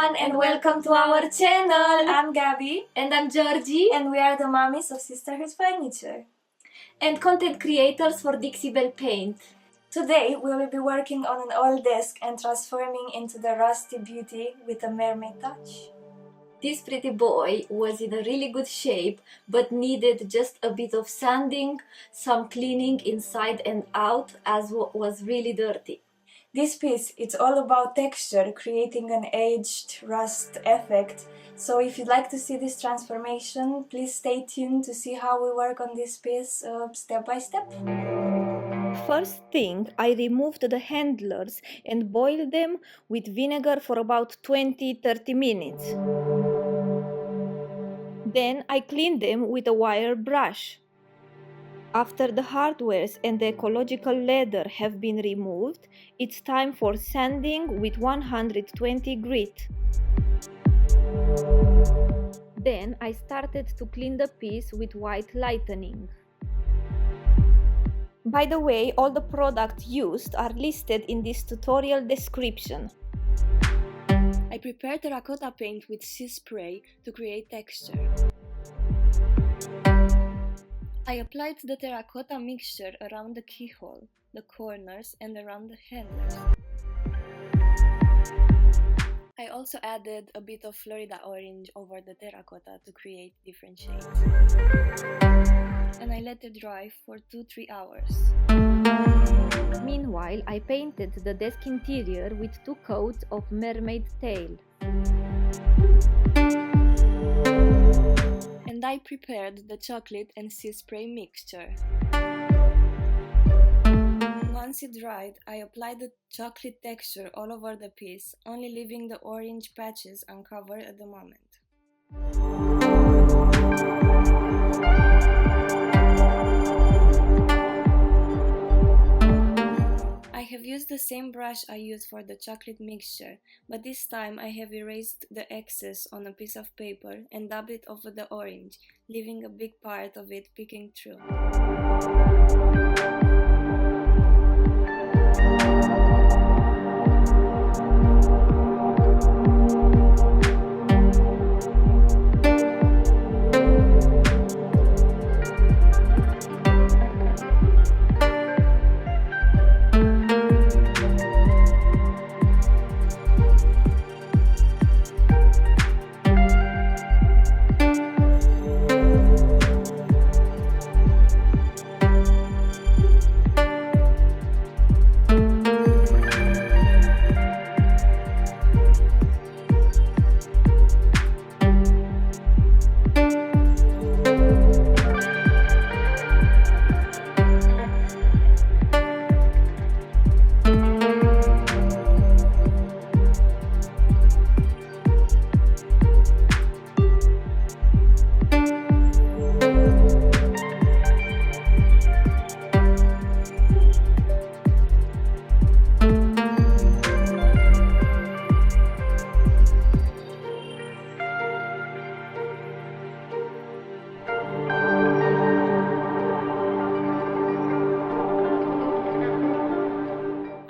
everyone and welcome to our channel. I'm Gabby and I'm Georgie and we are the mommies of Sisterhood Furniture and content creators for Dixie Belle Paint. Today we will be working on an old desk and transforming into the rusty beauty with a mermaid touch. This pretty boy was in a really good shape but needed just a bit of sanding, some cleaning inside and out as was really dirty. This piece, it's all about texture, creating an aged rust effect. So if you'd like to see this transformation, please stay tuned to see how we work on this piece step by step. First thing, I removed the handlers and boiled them with vinegar for about 20-30 minutes. Then I cleaned them with a wire brush. After the hardwares and the ecological leather have been removed, it's time for sanding with 120 grit. Then I started to clean the piece with white lightning. By the way, all the products used are listed in this tutorial description. I prepared terracotta paint with sea spray to create texture. I applied the terracotta mixture around the keyhole, the corners and around the handles. I also added a bit of Florida orange over the terracotta to create different shades. And I let it dry for 2-3 hours. Meanwhile, I painted the desk interior with 2 coats of Mermaid Tail. And I prepared the chocolate and sea spray mixture. Once it dried, I applied the chocolate texture all over the piece, only leaving the orange patches uncovered at the moment. I have used the same brush I used for the chocolate mixture, but this time I have erased the excess on a piece of paper and dabbed it over the orange, leaving a big part of it peeking through.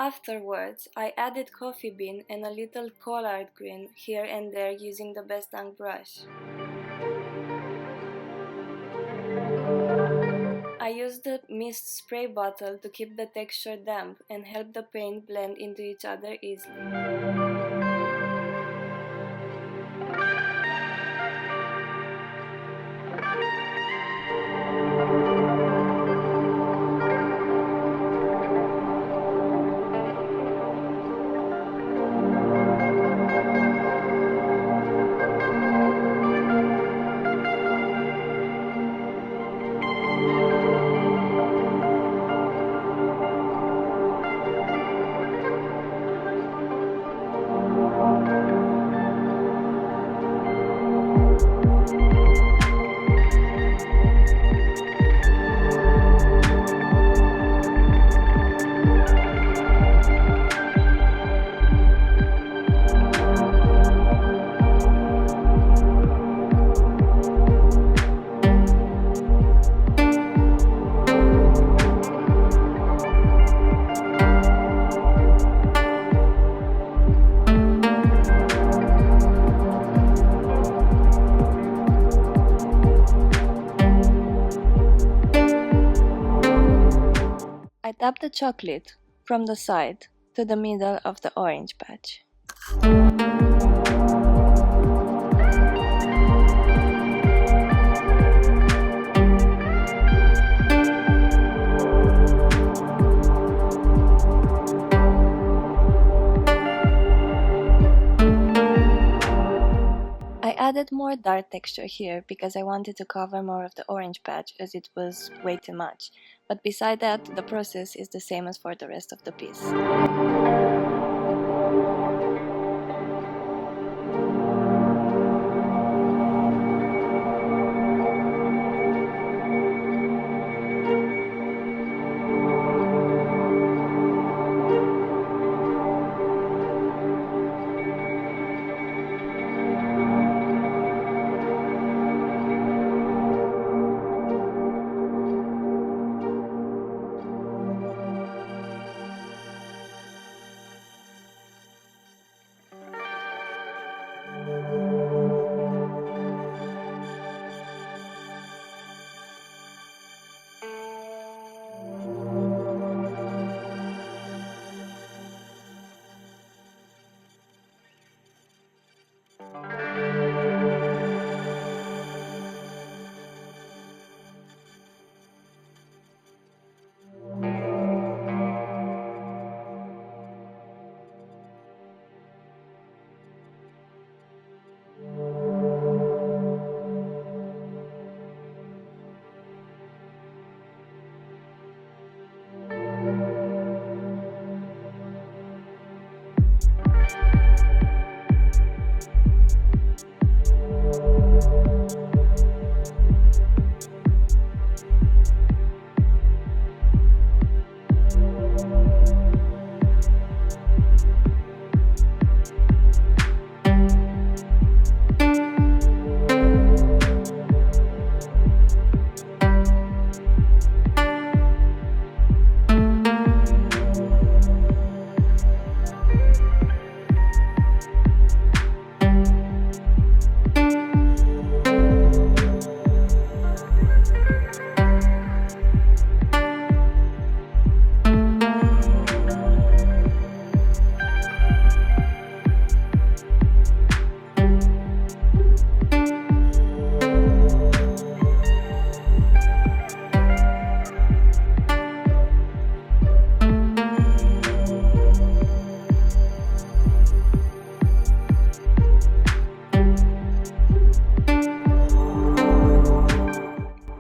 Afterwards, I added coffee bean and a little collard green here and there using the best dunk brush. I used the mist spray bottle to keep the texture damp and help the paint blend into each other easily. I tap the chocolate from the side to the middle of the orange patch. I added more dark texture here because I wanted to cover more of the orange patch as it was way too much, but beside that, the process is the same as for the rest of the piece.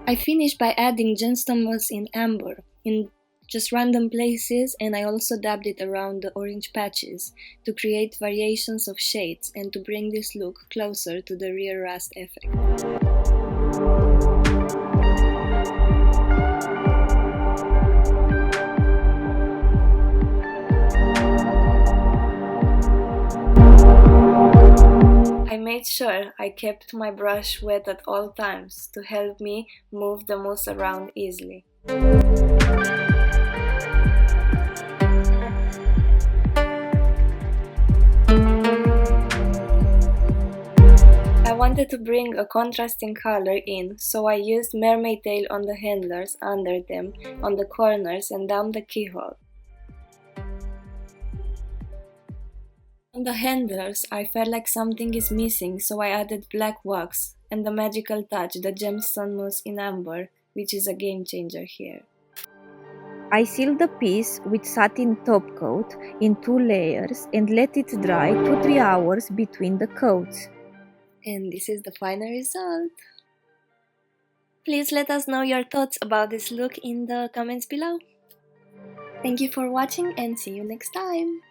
I finished by adding gemstone moss in amber in just random places, and I also dabbed it around the orange patches to create variations of shades and to bring this look closer to the real rust effect. I made sure I kept my brush wet at all times to help me move the mousse around easily. I wanted to bring a contrasting color in, so I used Mermaid Tail on the handlers, under them, on the corners and down the keyhole. On the handlers, I felt like something is missing, so I added black wax and the magical touch, the gemstone mousse in amber, which is a game changer here. I sealed the piece with satin top coat in 2 layers and let it dry 2-3 hours between the coats. And this is the final result. Please let us know your thoughts about this look in the comments below. Thank you for watching and see you next time!